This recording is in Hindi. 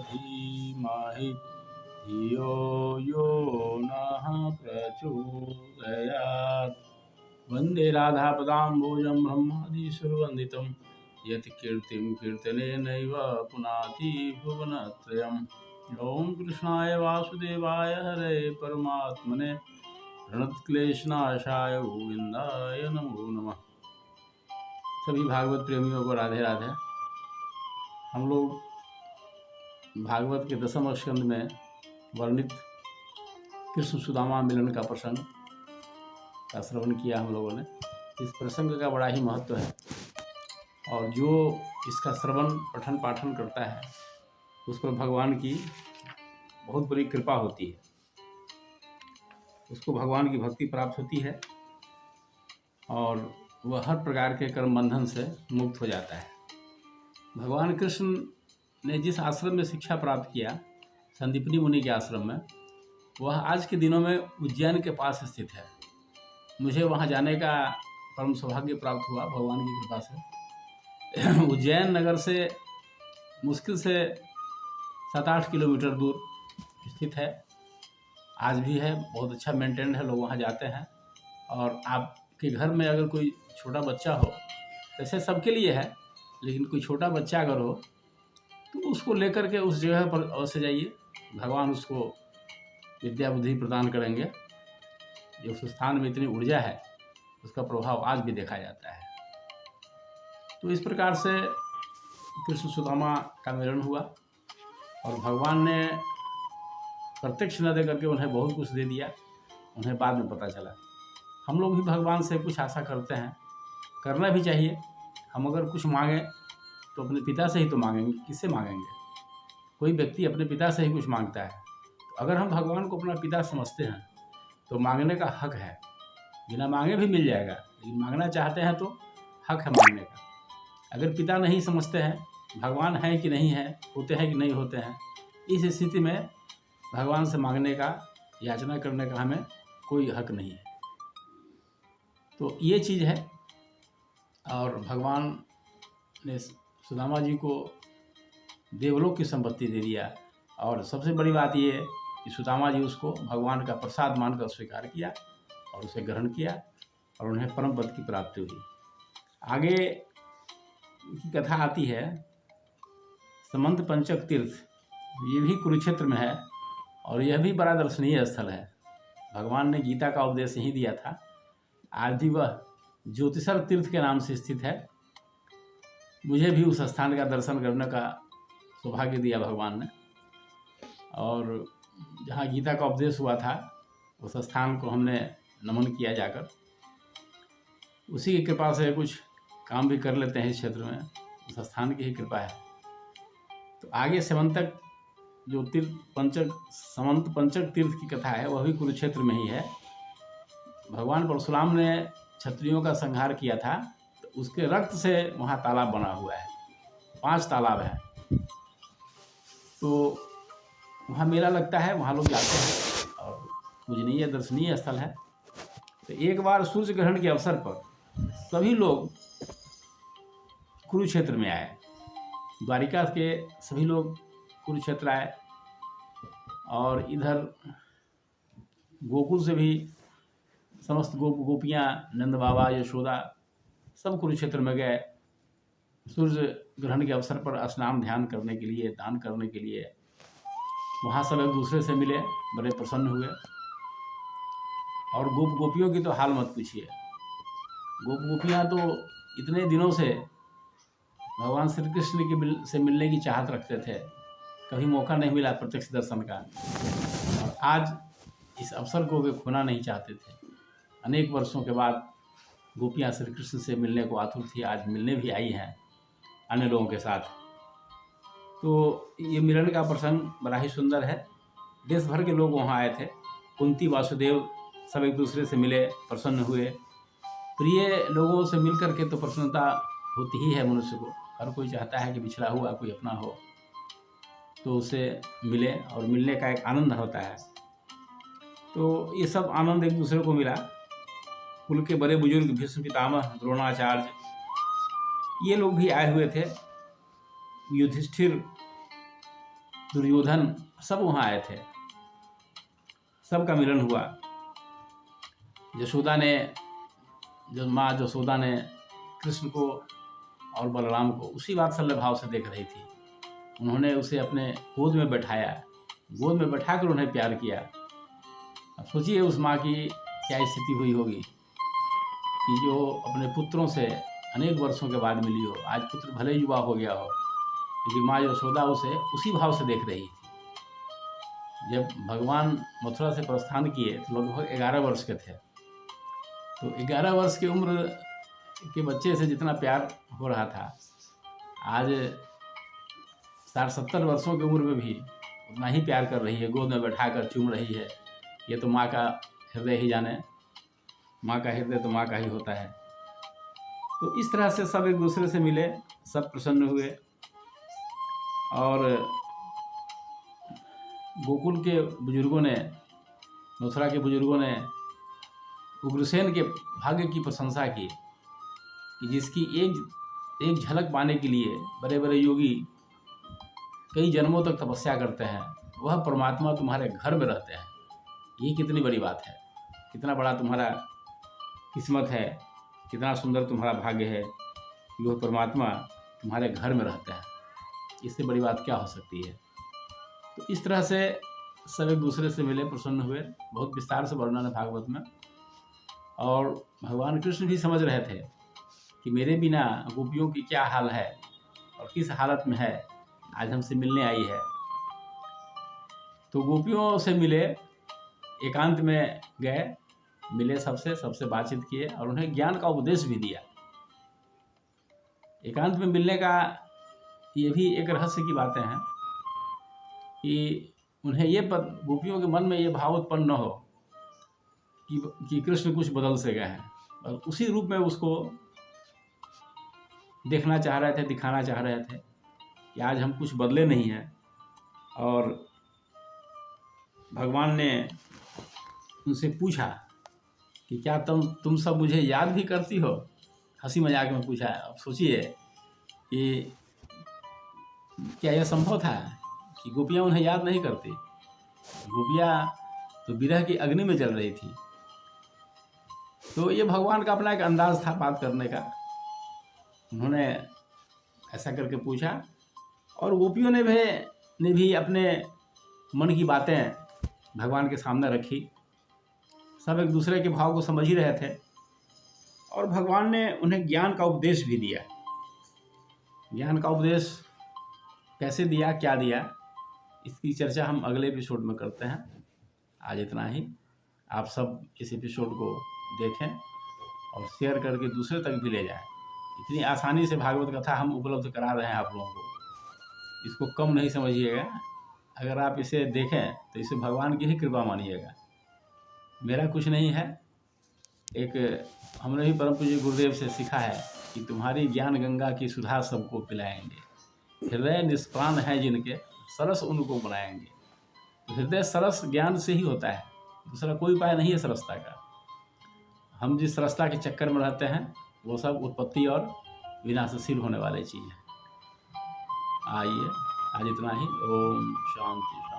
धीमहि धियो यो नः प्रचोदयात्। वन्दे राधापदाम्बोजं ब्रह्मादिसुरवन्दितं यत्कीर्तिं कीर्तनेनैव पुनाति भुवनत्रयम्। ॐ कृष्णाय वासुदेवाय हरे परमात्मने प्रणतक्लेशनाशाय गोविन्दाय नमो नमः। सभी भागवत प्रेमियों को राधे राधे। हम लोग भागवत के 10वें स्कंद में वर्णित कृष्ण सुदामा मिलन का प्रसंग का श्रवण किया हम लोगों ने। इस प्रसंग का बड़ा ही महत्व है और जो इसका श्रवण पठन पाठन करता है उस पर भगवान की बहुत बड़ी कृपा होती है, उसको भगवान की भक्ति प्राप्त होती है और वह हर प्रकार के कर्म बंधन से मुक्त हो जाता है। भगवान कृष्ण ने जिस आश्रम में शिक्षा प्राप्त किया, संदीपनी मुनि के आश्रम में, वह आज के दिनों में उज्जैन के पास स्थित है। मुझे वहाँ जाने का परम सौभाग्य प्राप्त हुआ भगवान की कृपा से। उज्जैन नगर से मुश्किल से 7-8 किलोमीटर दूर स्थित है, आज भी है, बहुत अच्छा मेंटेन है, लोग वहाँ जाते हैं। और आपके घर में अगर कोई छोटा बच्चा हो, वैसे सबके लिए है, लेकिन कोई छोटा बच्चा अगर हो तो उसको लेकर के उस जगह पर अवश्य जाइए, भगवान उसको विद्या बुद्धि प्रदान करेंगे। जो उस स्थान में इतनी ऊर्जा है उसका प्रभाव आज भी देखा जाता है। तो इस प्रकार से कृष्ण सुदामा का मिलन हुआ और भगवान ने प्रत्यक्ष न दे करके उन्हें बहुत कुछ दे दिया, उन्हें बाद में पता चला। हम लोग भी भगवान से कुछ आशा करते हैं, करना भी चाहिए। हम अगर कुछ मांगें तो अपने पिता से ही तो मांगेंगे, किससे मांगेंगे? कोई व्यक्ति अपने पिता से ही कुछ मांगता है। तो अगर हम भगवान को अपना पिता समझते हैं तो मांगने का हक है, बिना मांगे भी मिल जाएगा, लेकिन मांगना चाहते हैं तो हक है मांगने का। अगर पिता नहीं समझते हैं, भगवान है कि नहीं है, होते हैं कि नहीं होते हैं, इस स्थिति में भगवान से मांगने का, याचना करने का हमें कोई हक नहीं है। तो ये चीज़ है। और भगवान ने सुदामा जी को देवलोक की संपत्ति दे दिया और सबसे बड़ी बात ये है कि सुदामा जी उसको भगवान का प्रसाद मानकर स्वीकार किया और उसे ग्रहण किया और उन्हें परम पद की प्राप्ति हुई। आगे की कथा आती है समंत पंचक तीर्थ, ये भी कुरुक्षेत्र में है और यह भी बड़ा दर्शनीय स्थल है। भगवान ने गीता का उपदेश यहीं दिया था। आज भी वह ज्योतिषर तीर्थ के नाम से स्थित है। मुझे भी उस स्थान का दर्शन करने का सौभाग्य दिया भगवान ने, और जहाँ गीता का उपदेश हुआ था उस स्थान को हमने नमन किया जाकर। उसी की कृपा से कुछ काम भी कर लेते हैं इस क्षेत्र में, उस स्थान की ही कृपा है। तो आगे समंतक जो समंत पंचक तीर्थ की कथा है वह भी कुरुक्षेत्र में ही है। भगवान परशुराम ने क्षत्रियों का संहार किया था, तो उसके रक्त से वहाँ तालाब बना हुआ है, 5 तालाब हैं। तो वहाँ मेला लगता है, वहाँ लोग जाते हैं और पूजनीय दर्शनीय स्थल है। तो एक बार सूर्य ग्रहण के अवसर पर सभी लोग कुरुक्षेत्र में आए, द्वारिका के सभी लोग कुरुक्षेत्र आए और इधर गोकुल से भी समस्त गोपियाँ, नंद बाबा, यशोदा सब कुरुक्षेत्र में गए सूर्य ग्रहण के अवसर पर स्नान ध्यान करने के लिए, दान करने के लिए। वहाँ सब एक दूसरे से मिले, बड़े प्रसन्न हुए। और गोपियों की तो हाल मत पूछिए। गोपियाँ तो इतने दिनों से भगवान श्री कृष्ण से मिलने की चाहत रखते थे, कभी मौका नहीं मिला प्रत्यक्ष दर्शन का, और आज इस अवसर को वे खोना नहीं चाहते थे। अनेक वर्षों के बाद गोपियाँ श्री कृष्ण से मिलने को आतुर थी, आज मिलने भी आई हैं अन्य लोगों के साथ। तो ये मिलन का प्रसंग बड़ा ही सुंदर है। देश भर के लोग वहाँ आए थे। कुंती, वासुदेव सब एक दूसरे से मिले, प्रसन्न हुए। प्रिय लोगों से मिल करके तो प्रसन्नता होती ही है मनुष्य को। हर कोई चाहता है कि पिछड़ा हुआ कोई अपना हो तो उसे मिले, और मिलने का एक आनंद होता है। तो ये सब आनंद एक दूसरे को मिला। कुल के बड़े बुजुर्ग भीष्म पितामह, द्रोणाचार्य, ये लोग भी आए हुए थे। युधिष्ठिर दुर्योधन सब वहाँ आए थे, सबका मिलन हुआ। यशोदा ने, जो माँ यशोदा ने कृष्ण को और बलराम को उसी वात्सल्य भाव से देख रही थी। उन्होंने उसे अपने गोद में बैठाया, गोद में बैठाकर उन्हें प्यार किया। अब सोचिए उस माँ की क्या स्थिति हुई होगी कि जो अपने पुत्रों से अनेक वर्षों के बाद मिली हो। आज पुत्र भले युवा हो गया हो, लेकिन माँ यशोदा उसे उसी भाव से देख रही थी। जब भगवान मथुरा से प्रस्थान किए तो लगभग 11 वर्ष के थे। तो 11 वर्ष की उम्र के बच्चे से जितना प्यार हो रहा था, आज 60-70 वर्षों की उम्र में भी उतना ही प्यार कर रही है, गोद में बैठाकर चूम रही है। ये तो माँ का हृदय ही जाने, माँ का हृदय तो माँ का ही होता है। तो इस तरह से सब एक दूसरे से मिले, सब प्रसन्न हुए। और गोकुल के बुजुर्गों ने, मथुरा के बुजुर्गों ने उग्रसेन के भाग्य की प्रशंसा की कि जिसकी एक झलक पाने के लिए बड़े बड़े योगी कई जन्मों तक तपस्या करते हैं, वह परमात्मा तुम्हारे घर में रहते हैं। ये कितनी बड़ी बात है, कितना बड़ा तुम्हारा किस्मत है, कितना सुंदर तुम्हारा भाग्य है कि वह परमात्मा तुम्हारे घर में रहता है। इससे बड़ी बात क्या हो सकती है। तो इस तरह से सब एक दूसरे से मिले, प्रसन्न हुए। बहुत विस्तार से वर्णन है भागवत में। और भगवान कृष्ण भी समझ रहे थे कि मेरे बिना गोपियों की क्या हाल है और किस हालत में है, आज हमसे मिलने आई है। तो गोपियों से मिले, एकांत में गए, मिले सबसे बातचीत किए और उन्हें ज्ञान का उपदेश भी दिया। एकांत में मिलने का ये भी एक रहस्य की बातें हैं कि उन्हें ये गोपियों के मन में ये भाव उत्पन्न न हो कि कृष्ण कुछ बदल से गए हैं, और उसी रूप में उसको देखना चाह रहे थे, दिखाना चाह रहे थे कि आज हम कुछ बदले नहीं हैं। और भगवान ने उनसे पूछा कि क्या तुम सब मुझे याद भी करती हो। हंसी मजाक में पूछा। अब सोचिए कि क्या यह संभव था कि गोपियाँ उन्हें याद नहीं करती। गोपियाँ तो विरह की अग्नि में जल रही थी। तो ये भगवान का अपना एक अंदाज था बात करने का। उन्होंने ऐसा करके पूछा और गोपियों ने भी अपने मन की बातें भगवान के सामने रखी। सब एक दूसरे के भाव को समझ ही रहे थे और भगवान ने उन्हें ज्ञान का उपदेश भी दिया। ज्ञान का उपदेश कैसे दिया, क्या दिया, इसकी चर्चा हम अगले एपिसोड में करते हैं। आज इतना ही। आप सब इस एपिसोड को देखें और शेयर करके दूसरे तक भी ले जाएं। इतनी आसानी से भागवत कथा हम उपलब्ध करा रहे हैं आप लोगों को, इसको कम नहीं समझिएगा। अगर आप इसे देखें तो इसे भगवान की ही कृपा मानिएगा, मेरा कुछ नहीं है। एक हमने भी परम पूज्य गुरुदेव से सीखा है कि तुम्हारी ज्ञान गंगा की सुधा सबको पिलाएंगे। हृदय निष्प्राण है जिनके, सरस उनको बनाएंगे। तो हृदय सरस ज्ञान से ही होता है, दूसरा कोई उपाय नहीं है सरसता का। हम जिस सरसता के चक्कर में रहते हैं वो सब उत्पत्ति और विनाशशील होने वाली चीज़ है। आइए आज इतना ही। ओम शांति।